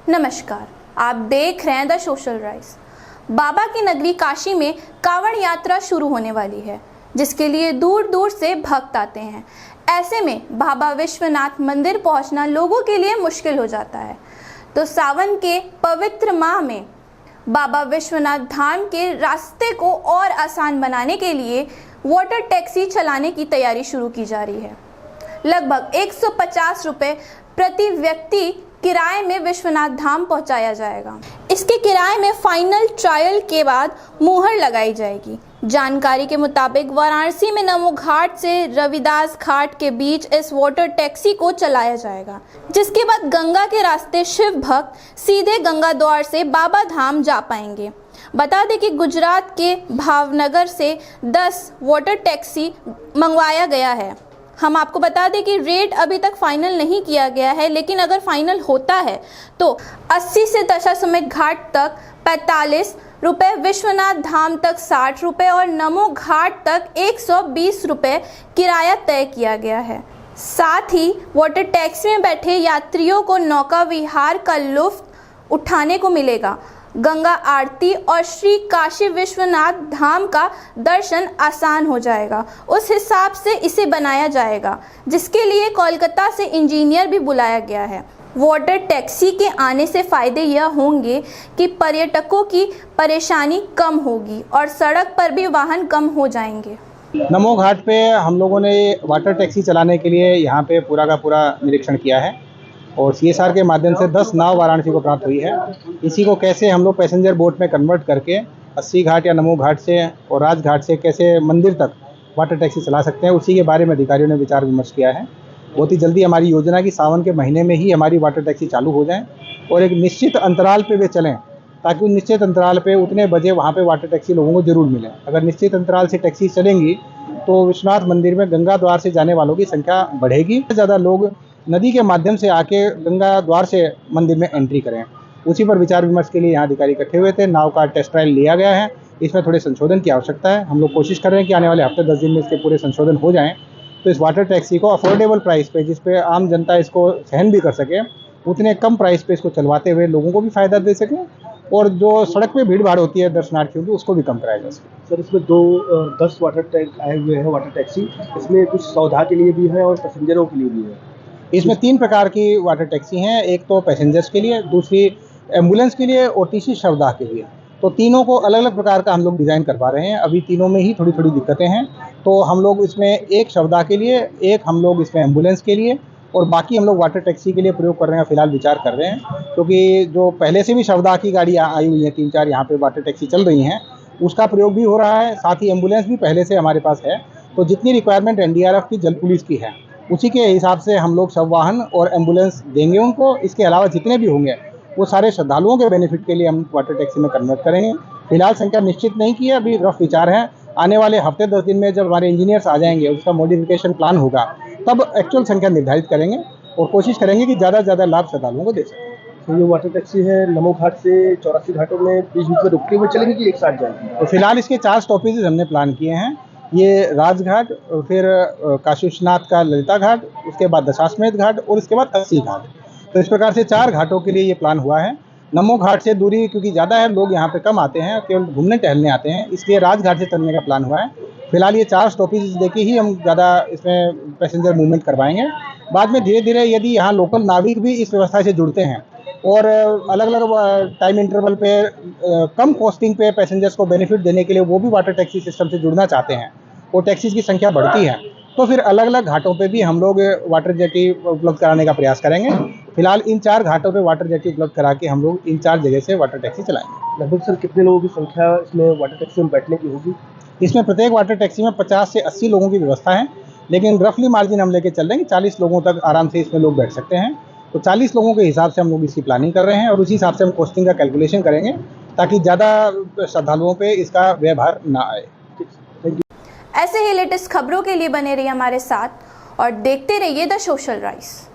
नमस्कार, आप देख रहे हैं द सोशल राइस। बाबा की नगरी काशी में कांवड़ यात्रा शुरू होने वाली है, जिसके लिए दूर दूर से भक्त आते हैं। ऐसे में बाबा विश्वनाथ मंदिर पहुंचना लोगों के लिए मुश्किल हो जाता है। तो सावन के पवित्र माह में बाबा विश्वनाथ धाम के रास्ते को और आसान बनाने के लिए वाटर टैक्सी चलाने की तैयारी शुरू की जा रही है। लगभग 150 रुपये प्रति व्यक्ति किराए में विश्वनाथ धाम पहुंचाया जाएगा। इसके किराए में फाइनल ट्रायल के बाद मुहर लगाई जाएगी। जानकारी के मुताबिक वाराणसी में नमो घाट से रविदास घाट के बीच इस वाटर टैक्सी को चलाया जाएगा, जिसके बाद गंगा के रास्ते शिव भक्त सीधे गंगा द्वार से बाबा धाम जा पाएंगे। बता दें कि गुजरात के भावनगर से 10 वाटर टैक्सी मंगवाया गया है। हम आपको बता दें कि रेट अभी तक फाइनल नहीं किया गया है, लेकिन अगर फाइनल होता है तो 80 से दशाश्वमेध घाट तक 45 रुपये, विश्वनाथ धाम तक 60 रुपये और नमो घाट तक 120 रुपये किराया तय किया गया है। साथ ही वाटर टैक्सी में बैठे यात्रियों को नौका विहार का लुत्फ उठाने को मिलेगा। गंगा आरती और श्री काशी विश्वनाथ धाम का दर्शन आसान हो जाएगा। उस हिसाब से इसे बनाया जाएगा, जिसके लिए कोलकाता से इंजीनियर भी बुलाया गया है। वाटर टैक्सी के आने से फ़ायदे यह होंगे कि पर्यटकों की परेशानी कम होगी और सड़क पर भी वाहन कम हो जाएंगे। नमो घाट पे हम लोगों ने वाटर टैक्सी चलाने के लिए यहाँ पे पूरा का पूरा निरीक्षण किया है और CSR के माध्यम से 10 नाव वाराणसी को प्राप्त हुई है। इसी को कैसे हम लोग पैसेंजर बोट में कन्वर्ट करके 80 घाट या नमो घाट से और राजघाट से कैसे मंदिर तक वाटर टैक्सी चला सकते हैं, उसी के बारे में अधिकारियों ने विचार विमर्श किया है। बहुत ही जल्दी हमारी योजना की सावन के महीने में ही हमारी वाटर टैक्सी चालू हो जाए और एक निश्चित अंतराल पे वे चलें, ताकि उस निश्चित अंतराल पे उतने बजे वहाँ पे वाटर टैक्सी लोगों को जरूर मिले। अगर निश्चित अंतराल से टैक्सी चलेंगी तो विश्वनाथ मंदिर में गंगा द्वार से जाने वालों की संख्या बढ़ेगी। ज़्यादा लोग नदी के माध्यम से आके गंगा द्वार से मंदिर में एंट्री करें। उसी पर विचार विमर्श के लिए यहाँ अधिकारी इकट्ठे हुए थे। नाव का टेस्ट ट्रायल लिया गया है, इसमें थोड़े संशोधन की आवश्यकता है। हम लोग कोशिश कर रहे हैं कि आने वाले हफ्ते 10 दिन में इसके पूरे संशोधन हो जाएं, तो इस वाटर टैक्सी को अफोर्डेबल प्राइस पे, जिस पे आम जनता इसको सहन भी कर सके, उतने कम प्राइस पे इसको चलवाते हुए लोगों को भी फ़ायदा दे सके और जो सड़क पे भीड़ भाड़ होती है दर्शनार्थियों की, उसको भी कम कराया जा सके। सर, इसमें 10 वाटर टैंक आए हुए हैं वाटर टैक्सी। इसमें कुछ सौदा के लिए भी है और पैसेंजरों के लिए भी है। इसमें 3 प्रकार की वाटर टैक्सी हैं। एक तो पैसेंजर्स के लिए, दूसरी एम्बुलेंस के लिए और तीसरी शवदाह के लिए। तो तीनों को अलग अलग प्रकार का हम लोग डिज़ाइन करवा रहे हैं। अभी तीनों में ही थोड़ी थोड़ी दिक्कतें हैं, तो हम लोग इसमें एक शवदाह के लिए, एक हम लोग इसमें एम्बुलेंस के लिए और बाकी हम लोग वाटर टैक्सी के लिए प्रयोग कर रहे हैं। फिलहाल विचार कर रहे हैं, क्योंकि जो पहले से भी शवदाह की गाड़ी आई हुई है 3-4 यहाँ पे वाटर टैक्सी चल रही हैं, उसका प्रयोग भी हो रहा है। साथ ही एम्बुलेंस भी पहले से हमारे पास है। तो जितनी रिक्वायरमेंट NDRF की, जल पुलिस की है, उसी के हिसाब से हम लोग शव वाहन और एम्बुलेंस देंगे उनको। इसके अलावा जितने भी होंगे वो सारे श्रद्धालुओं के बेनिफिट के लिए हम वाटर टैक्सी में कन्वर्ट करेंगे। फिलहाल संख्या निश्चित नहीं की है, अभी रफ विचार है। आने वाले हफ्ते 10 दिन में जब हमारे इंजीनियर्स आ जाएंगे, उसका मॉडिफिकेशन प्लान होगा, तब एक्चुअल संख्या निर्धारित करेंगे और कोशिश करेंगे कि ज़्यादा से ज़्यादा लाभ श्रद्धालुओं को दे सकें। तो ये वाटर टैक्सी है नमो घाट से 84 घाटों में बीच बीच में रुकते हुए चलेंगे कि एक साथ जाएगी? तो फिलहाल इसके 4 स्टॉपेजेस हमने प्लान किए हैं। ये राजघाट, फिर काशी विश्वनाथ का ललिता घाट, उसके बाद दशाश्वमेध घाट और उसके बाद 80 घाट। तो इस प्रकार से 4 घाटों के लिए ये प्लान हुआ है। नमो घाट से दूरी क्योंकि ज़्यादा है, लोग यहाँ पे कम आते हैं, केवल घूमने टहलने आते हैं, इसलिए राजघाट से चलने का प्लान हुआ है। फिलहाल ये 4 स्टॉपेजेस देके ही हम ज़्यादा इसमें पैसेंजर मूवमेंट करवाएंगे। बाद में धीरे धीरे यदि यहाँ लोकल नाविक भी इस व्यवस्था से जुड़ते हैं और अलग अलग टाइम इंटरवल पे कम कॉस्टिंग पे पैसेंजर्स को बेनिफिट देने के लिए वो भी वाटर टैक्सी सिस्टम से जुड़ना चाहते हैं और टैक्सीज की संख्या बढ़ती है, तो फिर अलग अलग घाटों पे भी हम लोग वाटर जेटी उपलब्ध कराने का प्रयास करेंगे। फिलहाल इन 4 घाटों पे वाटर जेटी उपलब्ध करा के हम लोग इन 4 जगह से वाटर टैक्सी चलाएंगे। लगभग सर कितने लोगों की संख्या इसमें वाटर टैक्सी में बैठने की होगी? इसमें प्रत्येक वाटर टैक्सी में 50 से 80 लोगों की व्यवस्था है, लेकिन रफली मार्जिन हम लेके चल रहे हैं कि 40 लोगों तक आराम से इसमें लोग बैठ सकते हैं। तो 40 लोगों के हिसाब से हम लोग इसकी प्लानिंग कर रहे हैं और उसी हिसाब से हम कॉस्टिंग का कैलकुलेशन करेंगे, ताकि ज़्यादा श्रद्धालुओं पे इसका व्यवहार ना आए। ऐसे ही लेटेस्ट खबरों के लिए बने रहिए हमारे साथ और देखते रहिए द सोशल राइस।